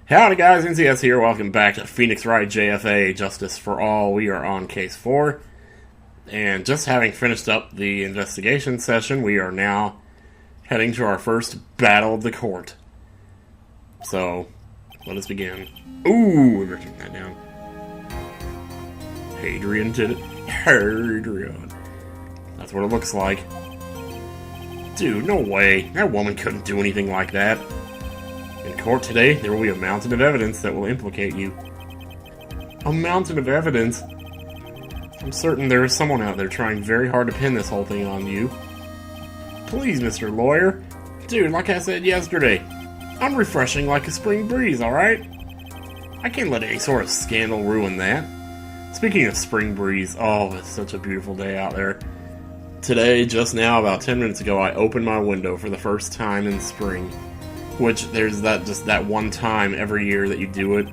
Howdy guys, NCS here, welcome back to Phoenix Wright JFA, Justice for All. We are on case 4, and just having finished up the investigation session, we are now heading to our first battle of the court. So, let us begin. Ooh, we're taking that down. Hadrian did it. Hadrian. That's what it looks like. Dude, no way. That woman couldn't do anything like that. In court today, there will be a mountain of evidence that will implicate you. A mountain of evidence? I'm certain there is someone out there trying very hard to pin this whole thing on you. Please, Mr. Lawyer. Dude, like I said yesterday, I'm refreshing like a spring breeze, alright? I can't let any sort of scandal ruin that. Speaking of spring breeze, oh, it's such a beautiful day out there. Today, just now, about 10 minutes ago, I opened my window for the first time in spring. Which, there's just that one time every year that you do it.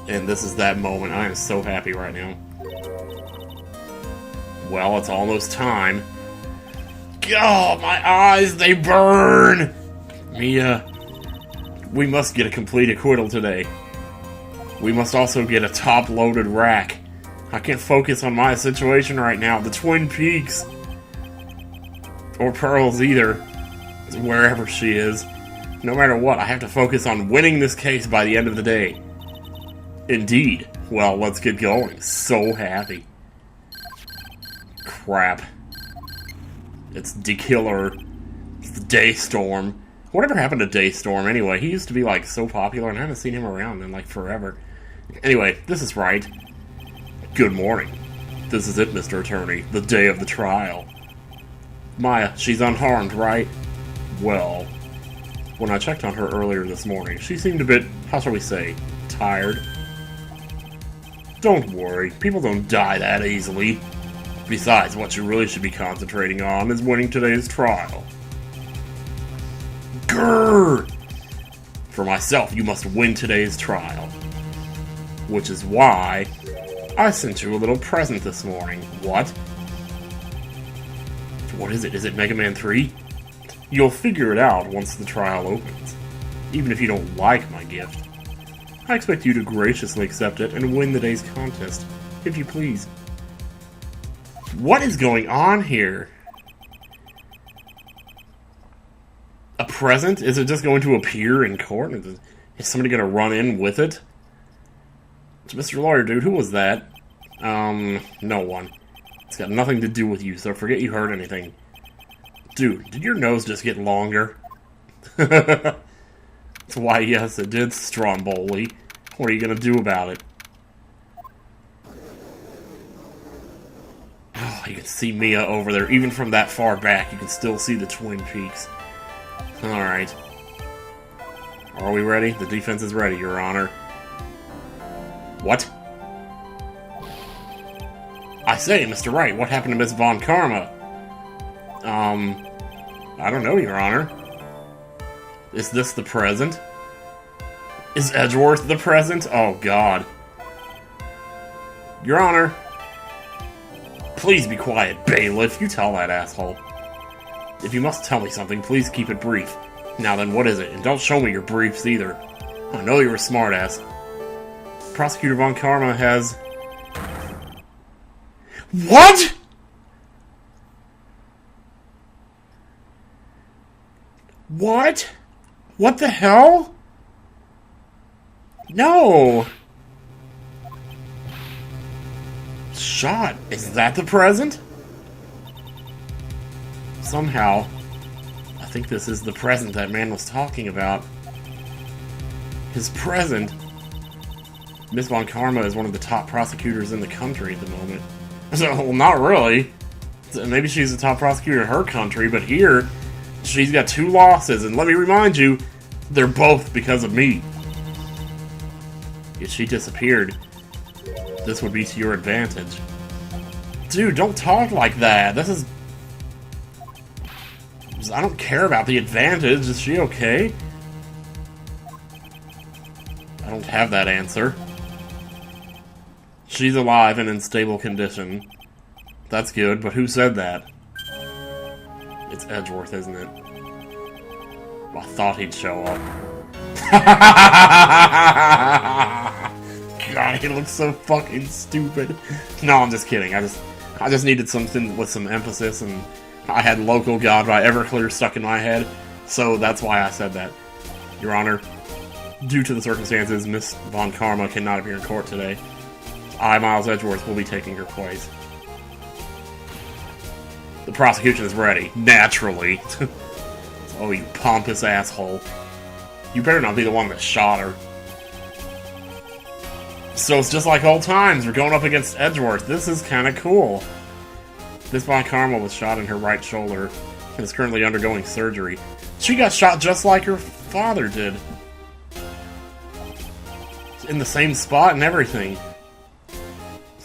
And this is that moment. I am so happy right now. Well, it's almost time. Oh, my eyes, they burn! Mia, we must get a complete acquittal today. We must also get a top-loaded rack. I can't focus on my situation right now. The Twin Peaks. Or Pearls either. Wherever she is. No matter what, I have to focus on winning this case by the end of the day. Indeed. Well, let's get going. So happy. Crap. It's D-Killer. It's the Daystorm. Whatever happened to Daystorm anyway? He used to be like so popular and I haven't seen him around in like forever. Anyway, this is Wright. Good morning. This is it, Mr. Attorney. The day of the trial. Maya, she's unharmed, right? Well, when I checked on her earlier this morning, she seemed a bit, how shall we say, tired. Don't worry, people don't die that easily. Besides, what you really should be concentrating on is winning today's trial. Grrr! For myself, you must win today's trial. Which is why I sent you a little present this morning. What? What is it? Is it Mega Man 3? You'll figure it out once the trial opens. Even if you don't like my gift. I expect you to graciously accept it and win the day's contest, if you please. What is going on here? A present? Is it just going to appear in court? Is somebody going to run in with it? Mr. Lawyer, dude, who was that? No one. It's got nothing to do with you, so forget you heard anything. Dude, did your nose just get longer? That's why, yes, it did, Stromboli. What are you gonna do about it? Oh, you can see Mia over there. Even from that far back, you can still see the Twin Peaks. Alright. Are we ready? The defense is ready, Your Honor. What? I say, Mr. Wright, what happened to Miss Von Karma? I don't know, Your Honor. Is this the present? Is Edgeworth the present? Oh, God. Your Honor. Please be quiet, bailiff. You tell that asshole. If you must tell me something, please keep it brief. Now then, what is it? And don't show me your briefs either. I know you're a smartass. Prosecutor Von Karma has... What?! What? What the hell? No! Shot. Is that the present? Somehow, I think this is the present that man was talking about. His present. Miss Von Karma is one of the top prosecutors in the country at the moment. So, well, not really. Maybe she's the top prosecutor in her country, but here, she's got 2 losses, and let me remind you, they're both because of me. If she disappeared, this would be to your advantage. Dude, don't talk like that. This is... I don't care about the advantage. Is she okay? I don't have that answer. She's alive and in stable condition. That's good, but who said that? It's Edgeworth, isn't it? I thought he'd show up. God, he looks so fucking stupid. No, I'm just kidding. I just needed something with some emphasis, and I had local God by Everclear stuck in my head, so that's why I said that. Your Honor, due to the circumstances, Miss Von Karma cannot appear in court today. I, Miles Edgeworth, will be taking her place. The prosecution is ready. Naturally. Oh, you pompous asshole. You better not be the one that shot her. So it's just like old times. We're going up against Edgeworth. This is kind of cool. Miss Von Karma was shot in her right shoulder and is currently undergoing surgery. She got shot just like her father did. In the same spot and everything.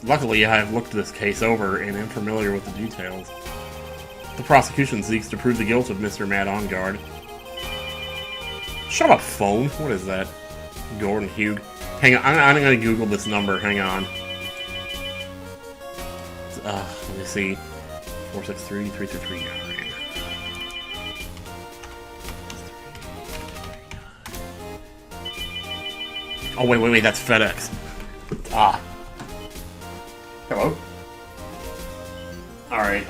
Luckily, I have looked this case over and am familiar with the details. The prosecution seeks to prove the guilt of Mr. Matt Ongard. Shut up, phone. What is that? Gordon Hugh. Hang on, I'm gonna Google this number. Hang on. Let me see. 463-3339. Oh, wait, that's FedEx. Hello? Alright,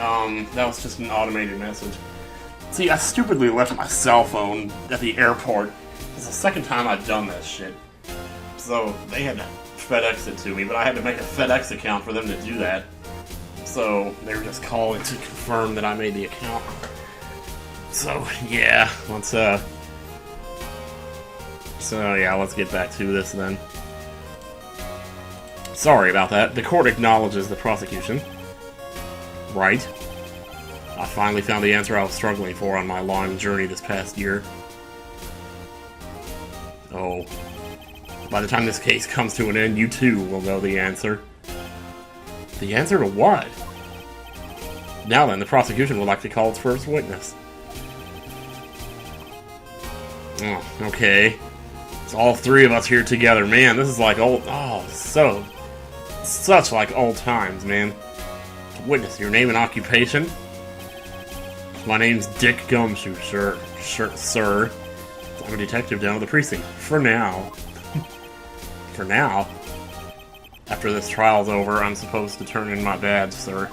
that was just an automated message. See, I stupidly left my cell phone at the airport. It's the second time I've done that shit. So, they had to FedEx it to me, but I had to make a FedEx account for them to do that. So, they were just calling to confirm that I made the account. So, yeah, let's get back to this then. Sorry about that. The court acknowledges the prosecution. Right. I finally found the answer I was struggling for on my long journey this past year. Oh. By the time this case comes to an end, you too will know the answer. The answer to what? Now then, the prosecution would like to call its first witness. Oh, okay. It's all three of us here together. Man, this is like old... Oh, such like old times, man. Witness, your name and occupation? My name's Dick Gumshoe, sir. I'm a detective down at the precinct. For now. For now? After this trial's over, I'm supposed to turn in my badge, sir.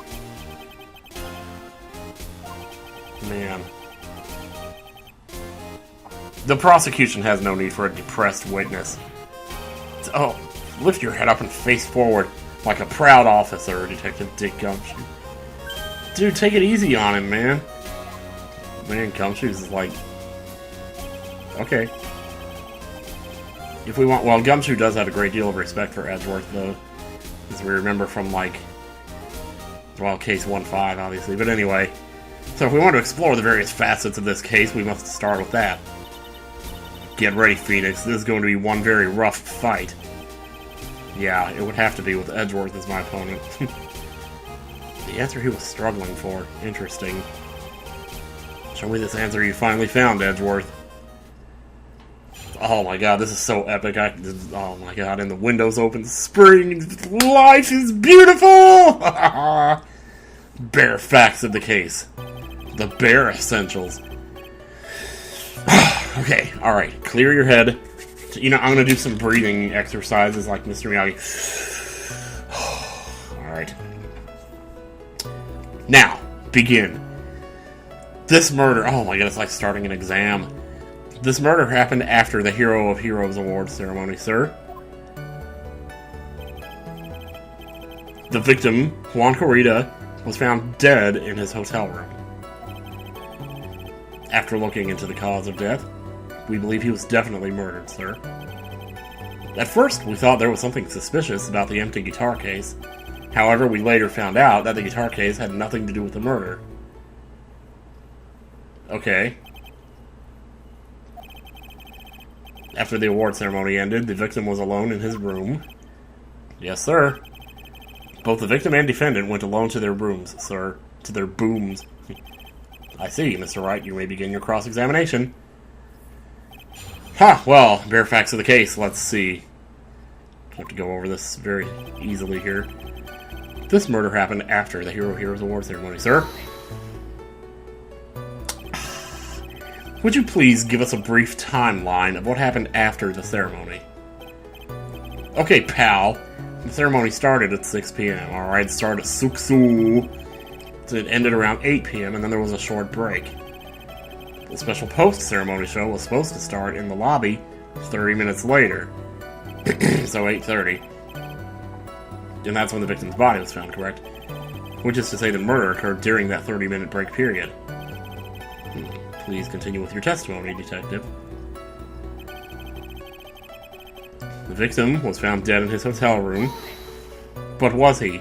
Man. The prosecution has no need for a depressed witness. Oh, lift your head up and face forward like a proud officer, Detective Dick Gumshoe. Dude, take it easy on him, man. Man, Gumshoe's is like... Okay. If we want... Well, Gumshoe does have a great deal of respect for Edgeworth, though. As we remember from, like... Well, case 1-5, obviously. But anyway. So if we want to explore the various facets of this case, we must start with that. Get ready, Phoenix. This is going to be one very rough fight. Yeah, it would have to be with Edgeworth as my opponent. The answer he was struggling for. Interesting. Show me this answer you finally found, Edgeworth. Oh my god, this is so epic. Oh my god, and the windows open. Spring! Life is beautiful! Bare facts of the case. The bare essentials. Okay, alright. Clear your head. You know, I'm gonna do some breathing exercises like Mr. Miyagi. Alright. Now, begin. This murder... Oh my god, it's like starting an exam. This murder happened after the Hero of Heroes Award ceremony, sir. The victim, Juan Corrida, was found dead in his hotel room. After looking into the cause of death, we believe he was definitely murdered, sir. At first, we thought there was something suspicious about the empty guitar case. However, we later found out that the guitar case had nothing to do with the murder. Okay. After the award ceremony ended, the victim was alone in his room. Yes, sir. Both the victim and defendant went alone to their rooms, sir. To their booms. I see, Mr. Wright. You may begin your cross-examination. Ha! Well, bare facts of the case. Let's see. I have to go over this very easily here. This murder happened after the Hero of Heroes Award ceremony, sir. Would you please give us a brief timeline of what happened after the ceremony? Okay, pal. The ceremony started at 6 p.m., alright? It started at Suksu. It ended around 8 p.m., and then there was a short break. The special post-ceremony show was supposed to start in the lobby 30 minutes later. So 8:30. And that's when the victim's body was found, correct? Which is to say the murder occurred during that 30-minute break period. Please continue with your testimony, detective. The victim was found dead in his hotel room. But was he?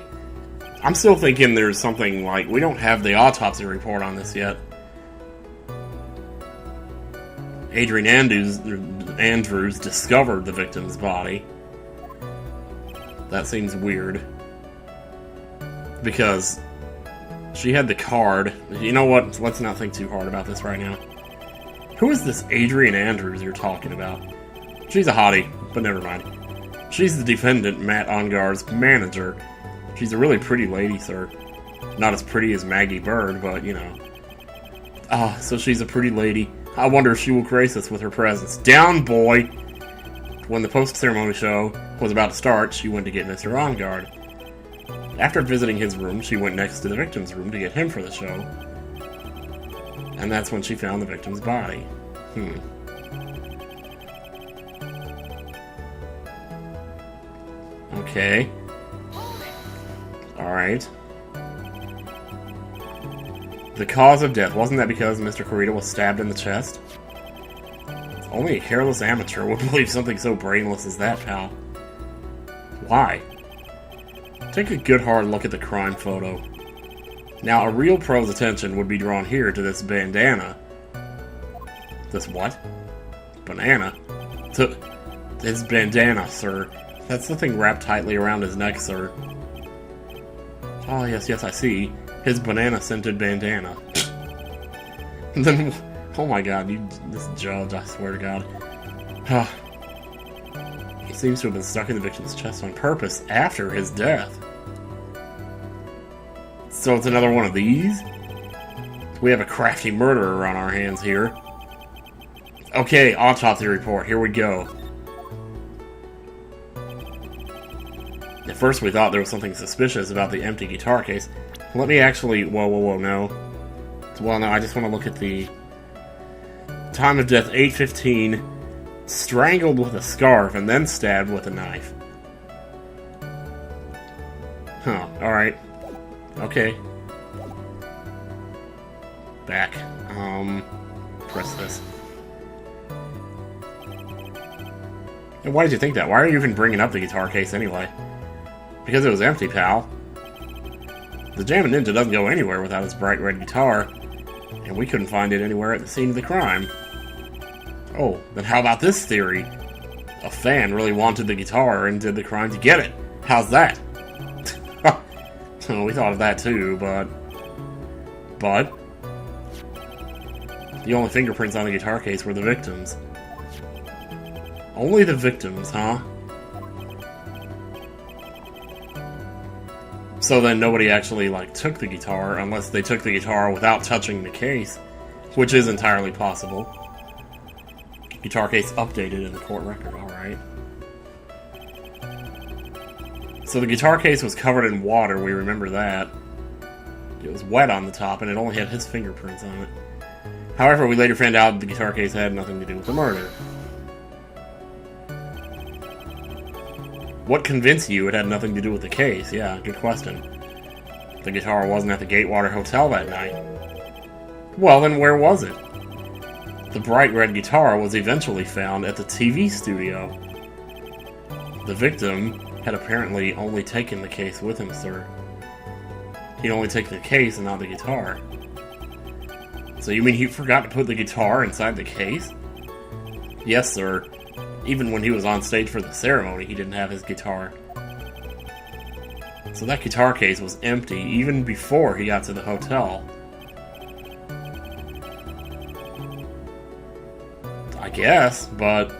I'm still thinking there's something like... We don't have the autopsy report on this yet. Adrian Andrews discovered the victim's body. That seems weird. Because she had the card. You know what? Let's not think too hard about this right now. Who is this Adrian Andrews you're talking about? She's a hottie, but never mind. She's the defendant, Matt Ongar's manager. She's a really pretty lady, sir. Not as pretty as Maggie Bird, but, you know. Ah, so she's a pretty lady. I wonder if she will grace us with her presence. Down, boy! When the post-ceremony show was about to start, she went to get Mr. Ongard. After visiting his room, she went next to the victim's room to get him for the show. And that's when she found the victim's body. Okay. Alright. The cause of death, wasn't that because Mr. Corita was stabbed in the chest? Only a careless amateur would believe something so brainless as that, pal. Why? Take a good hard look at the crime photo. Now, a real pro's attention would be drawn here to this bandana. This what? Banana? His bandana, sir. That's the thing wrapped tightly around his neck, sir. Oh, yes, I see. His banana-scented bandana. And then, oh my god, this judge, I swear to god. He seems to have been stuck in the victim's chest on purpose after his death. So it's another one of these? We have a crafty murderer on our hands here. Okay, autopsy report, here we go. At first we thought there was something suspicious about the empty guitar case. Let me actually... Whoa, no. Well, no, I just want to look at the... Time of death, 8:15. Strangled with a scarf and then stabbed with a knife. Huh, alright. Okay. Back. Press this. And why did you think that? Why are you even bringing up the guitar case anyway? Because it was empty, pal. The Jammin' Ninja doesn't go anywhere without its bright red guitar, and we couldn't find it anywhere at the scene of the crime. Oh, then how about this theory? A fan really wanted the guitar and did the crime to get it. How's that? We thought of that too, but... The only fingerprints on the guitar case were the victims. Only the victims, huh? So then nobody actually, took the guitar, unless they took the guitar without touching the case, which is entirely possible. Guitar case updated in the court record, alright. So the guitar case was covered in water, we remember that. It was wet on the top, and it only had his fingerprints on it. However, we later found out the guitar case had nothing to do with the murder. What convinced you it had nothing to do with the case? Yeah, good question. The guitar wasn't at the Gatewater Hotel that night. Well, then where was it? The bright red guitar was eventually found at the TV studio. The victim had apparently only taken the case with him, sir. He'd only taken the case and not the guitar. So you mean he forgot to put the guitar inside the case? Yes, sir. Even when he was on stage for the ceremony, he didn't have his guitar. So that guitar case was empty even before he got to the hotel. I guess, but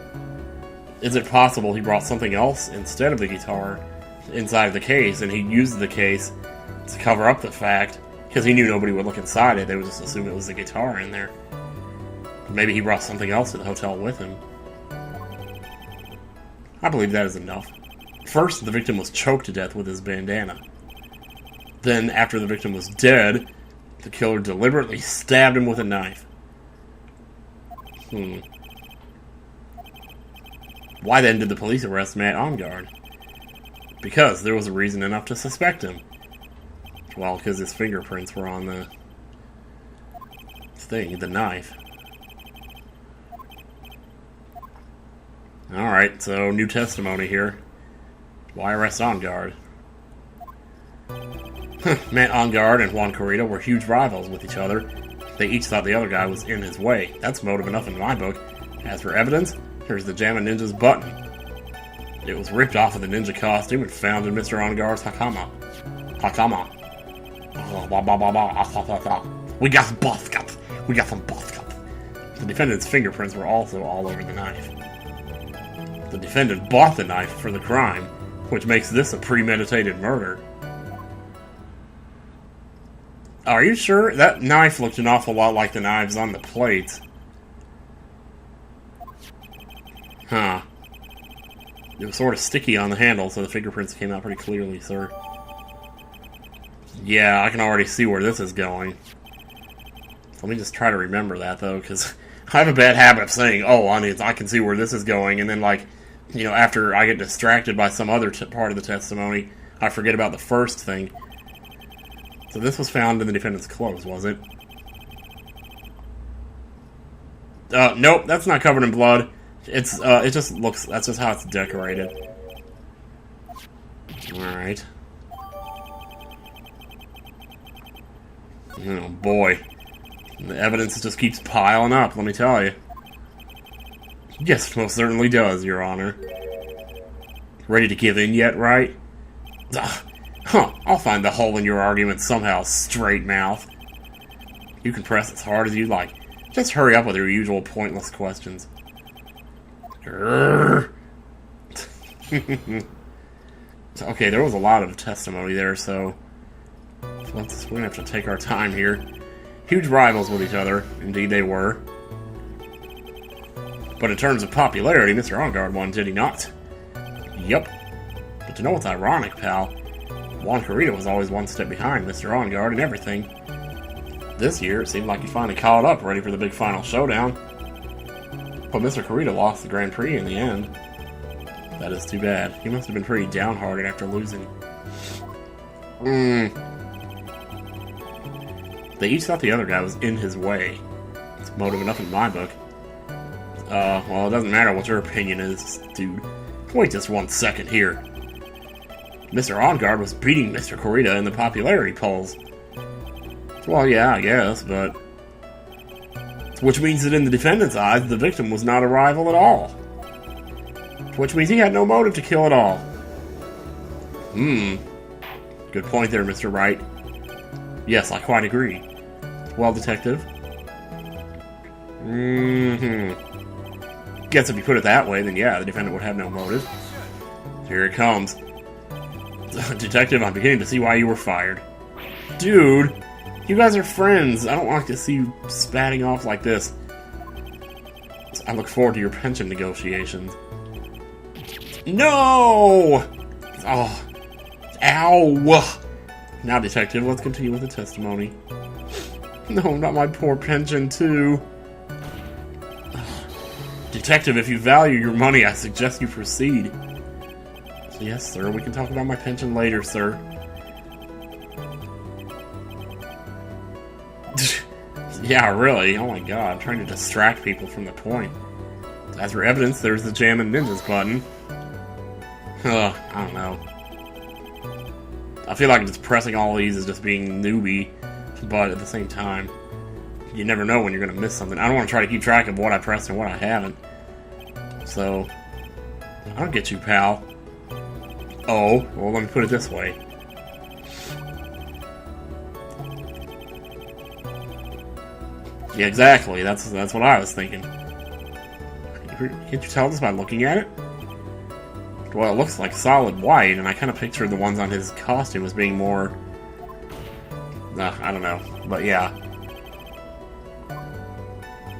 is it possible he brought something else instead of the guitar inside the case, and he used the case to cover up the fact, because he knew nobody would look inside it, they would just assume it was the guitar in there. Maybe he brought something else to the hotel with him. I believe that is enough. First, the victim was choked to death with his bandana. Then, after the victim was dead, the killer deliberately stabbed him with a knife. Why then did the police arrest Matt Onguard? Because there was a reason enough to suspect him. Well, because his fingerprints were on the thing, the knife. Alright, so new testimony here. Why arrest Onguard? Matt Onguard and Juan Corrida were huge rivals with each other. They each thought the other guy was in his way. That's motive enough in my book. As for evidence, here's the Jammin' Ninja's button. It was ripped off of the ninja costume and found in Mr. Onguard's hakama. We got some boss cups. We got some boss cups. The defendant's fingerprints were also all over the knife. The defendant bought the knife for the crime, which makes this a premeditated murder. Are you sure? That knife looked an awful lot like the knives on the plates. Huh. It was sort of sticky on the handle, so the fingerprints came out pretty clearly, sir. Yeah, I can already see where this is going. Let me just try to remember that, though, because I have a bad habit of saying, oh, I can see where this is going, and then, like, you know, after I get distracted by some other part of the testimony, I forget about the first thing. So this was found in the defendant's clothes, was it? Nope, that's not covered in blood. It just looks, that's just how it's decorated. Alright. Oh boy. The evidence just keeps piling up, let me tell you. Yes, most certainly does, Your Honor. Ready to give in yet, Wright? I'll find the hole in your argument somehow, straight mouth. You can press as hard as you like. Just hurry up with your usual pointless questions. Okay, there was a lot of testimony there, so we're gonna have to take our time here. Huge rivals with each other, indeed they were. But in terms of popularity, Mr. Onguard won, did he not? Yep. But you know what's ironic, pal? Juan Corrida was always one step behind Mr. Onguard and everything. This year, it seemed like he finally caught up, ready for the big final showdown. But Mr. Corrida lost the Grand Prix in the end. That is too bad. He must have been pretty downhearted after losing. They each thought the other guy was in his way. It's motive enough in my book. Well, it doesn't matter what your opinion is, dude. Wait just 1 second here. Mr. Onguard was beating Mr. Corrida in the popularity polls. Well, yeah, I guess, but... Which means that in the defendant's eyes, the victim was not a rival at all. Which means he had no motive to kill at all. Good point there, Mr. Wright. Yes, I quite agree. Well, detective? Guess if you put it that way, then yeah, the defendant would have no motive. Here it comes. Detective, I'm beginning to see why you were fired. Dude, you guys are friends. I don't like to see you spatting off like this. I look forward to your pension negotiations. No! Oh. Ow! Now, detective, let's continue with the testimony. No, not my poor pension, too. Detective, if you value your money, I suggest you proceed. Yes, sir, we can talk about my pension later, sir. Yeah, really? Oh my god, I'm trying to distract people from the point. As for evidence, there's the Jammin' Ninjas button. I don't know. I feel like just pressing all these is just being newbie, but at the same time, you never know when you're going to miss something. I don't want to try to keep track of what I pressed and what I haven't. So, I don't get you, pal. Oh, well, let me put it this way. Yeah, exactly. That's what I was thinking. Can't you tell this by looking at it? Well, it looks like solid white, and I kind of pictured the ones on his costume as being more... I don't know. But yeah.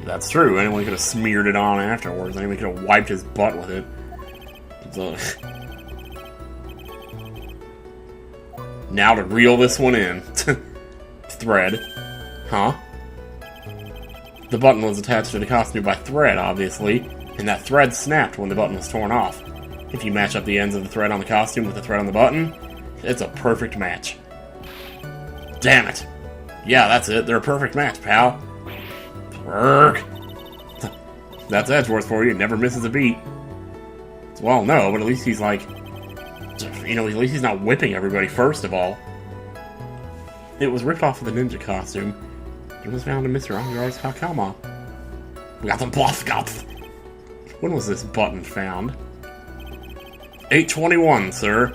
That's true. Anyone could have smeared it on afterwards. Anyone could have wiped his butt with it. So, now to reel this one in. Thread. Huh? The button was attached to the costume by thread, obviously, and that thread snapped when the button was torn off. If you match up the ends of the thread on the costume with the thread on the button, it's a perfect match. Damn it. Yeah, that's it. They're a perfect match, pal. Work. That's Edgeworth for you. Never misses a beat. Well, no, but at least he's like... You know, at least he's not whipping everybody, first of all. It was ripped off of the ninja costume. It was found in Mr. Angar's Hakama. We got the buff guts. When was this button found? 8/21, sir.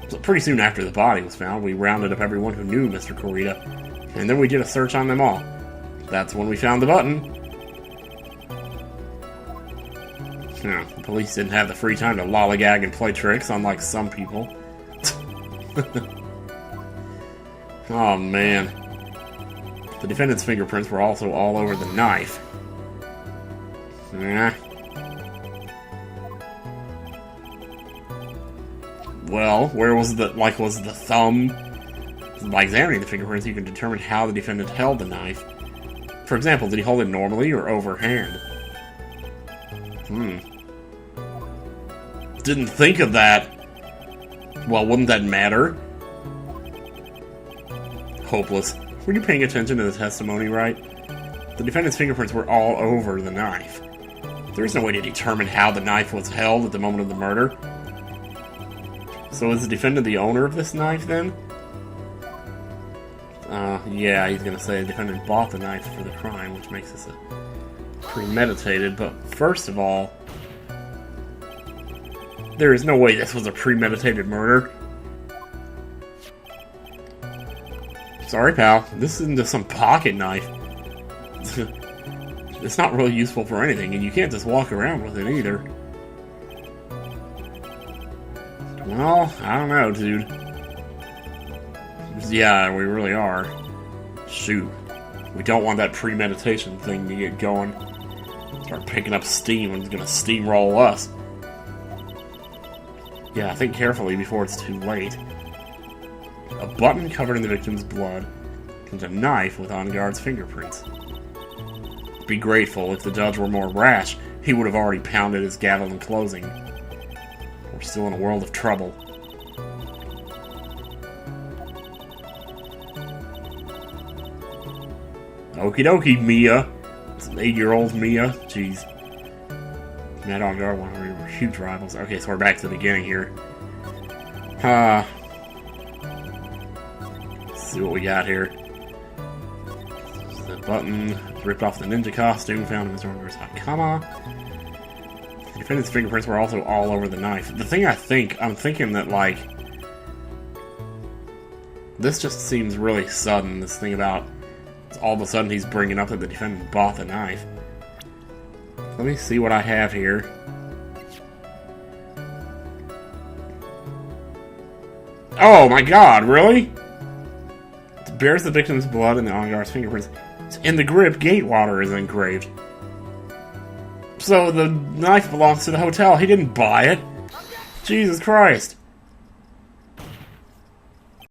So pretty soon after the body was found, we rounded up everyone who knew Mr. Kurita, and then we did a search on them all. That's when we found the button. The police didn't have the free time to lollygag and play tricks, unlike some people. Oh, man. The defendant's fingerprints were also all over the knife. Well, where was the, was the thumb? By examining the fingerprints, you can determine how the defendant held the knife. For example, did he hold it normally or overhand? Didn't think of that. Well, wouldn't that matter? Hopeless. Were you paying attention to the testimony, Wright? The defendant's fingerprints were all over the knife. There is no way to determine how the knife was held at the moment of the murder. So is the defendant the owner of this knife, then? Yeah, he's gonna say the defendant bought the knife for the crime, which makes this a premeditated, but first of all, there is no way this was a premeditated murder. Sorry, pal. This isn't just some pocket knife. It's not really useful for anything, and you can't just walk around with it either. Well, I don't know, dude. Yeah, we really are. Shoot. We don't want that premeditation thing to get going. Start picking up steam and it's gonna steamroll us. Yeah, think carefully before it's too late. A button covered in the victim's blood and a knife with on-guard's fingerprints. Be grateful. If the judge were more rash, he would have already pounded his gavel in closing. We're still in a world of trouble. Okie dokie, Mia. It's an 8-year-old Mia. Jeez. Mad on Guard, one of our huge rivals. Okay, so we're back to the beginning here. Let's see what we got here. The button ripped off the ninja costume found in Mr. Angar's Hakama. The defendant's fingerprints were also all over the knife. The thing I'm thinking that, like, this just seems really sudden, this thing about all of a sudden he's bringing up that the defendant bought the knife. Let me see what I have here. Oh my god, really? It bears the victim's blood and the on-guard's fingerprints. In the grip, Gatewater is engraved. So the knife belongs to the hotel. He didn't buy it. Jesus Christ.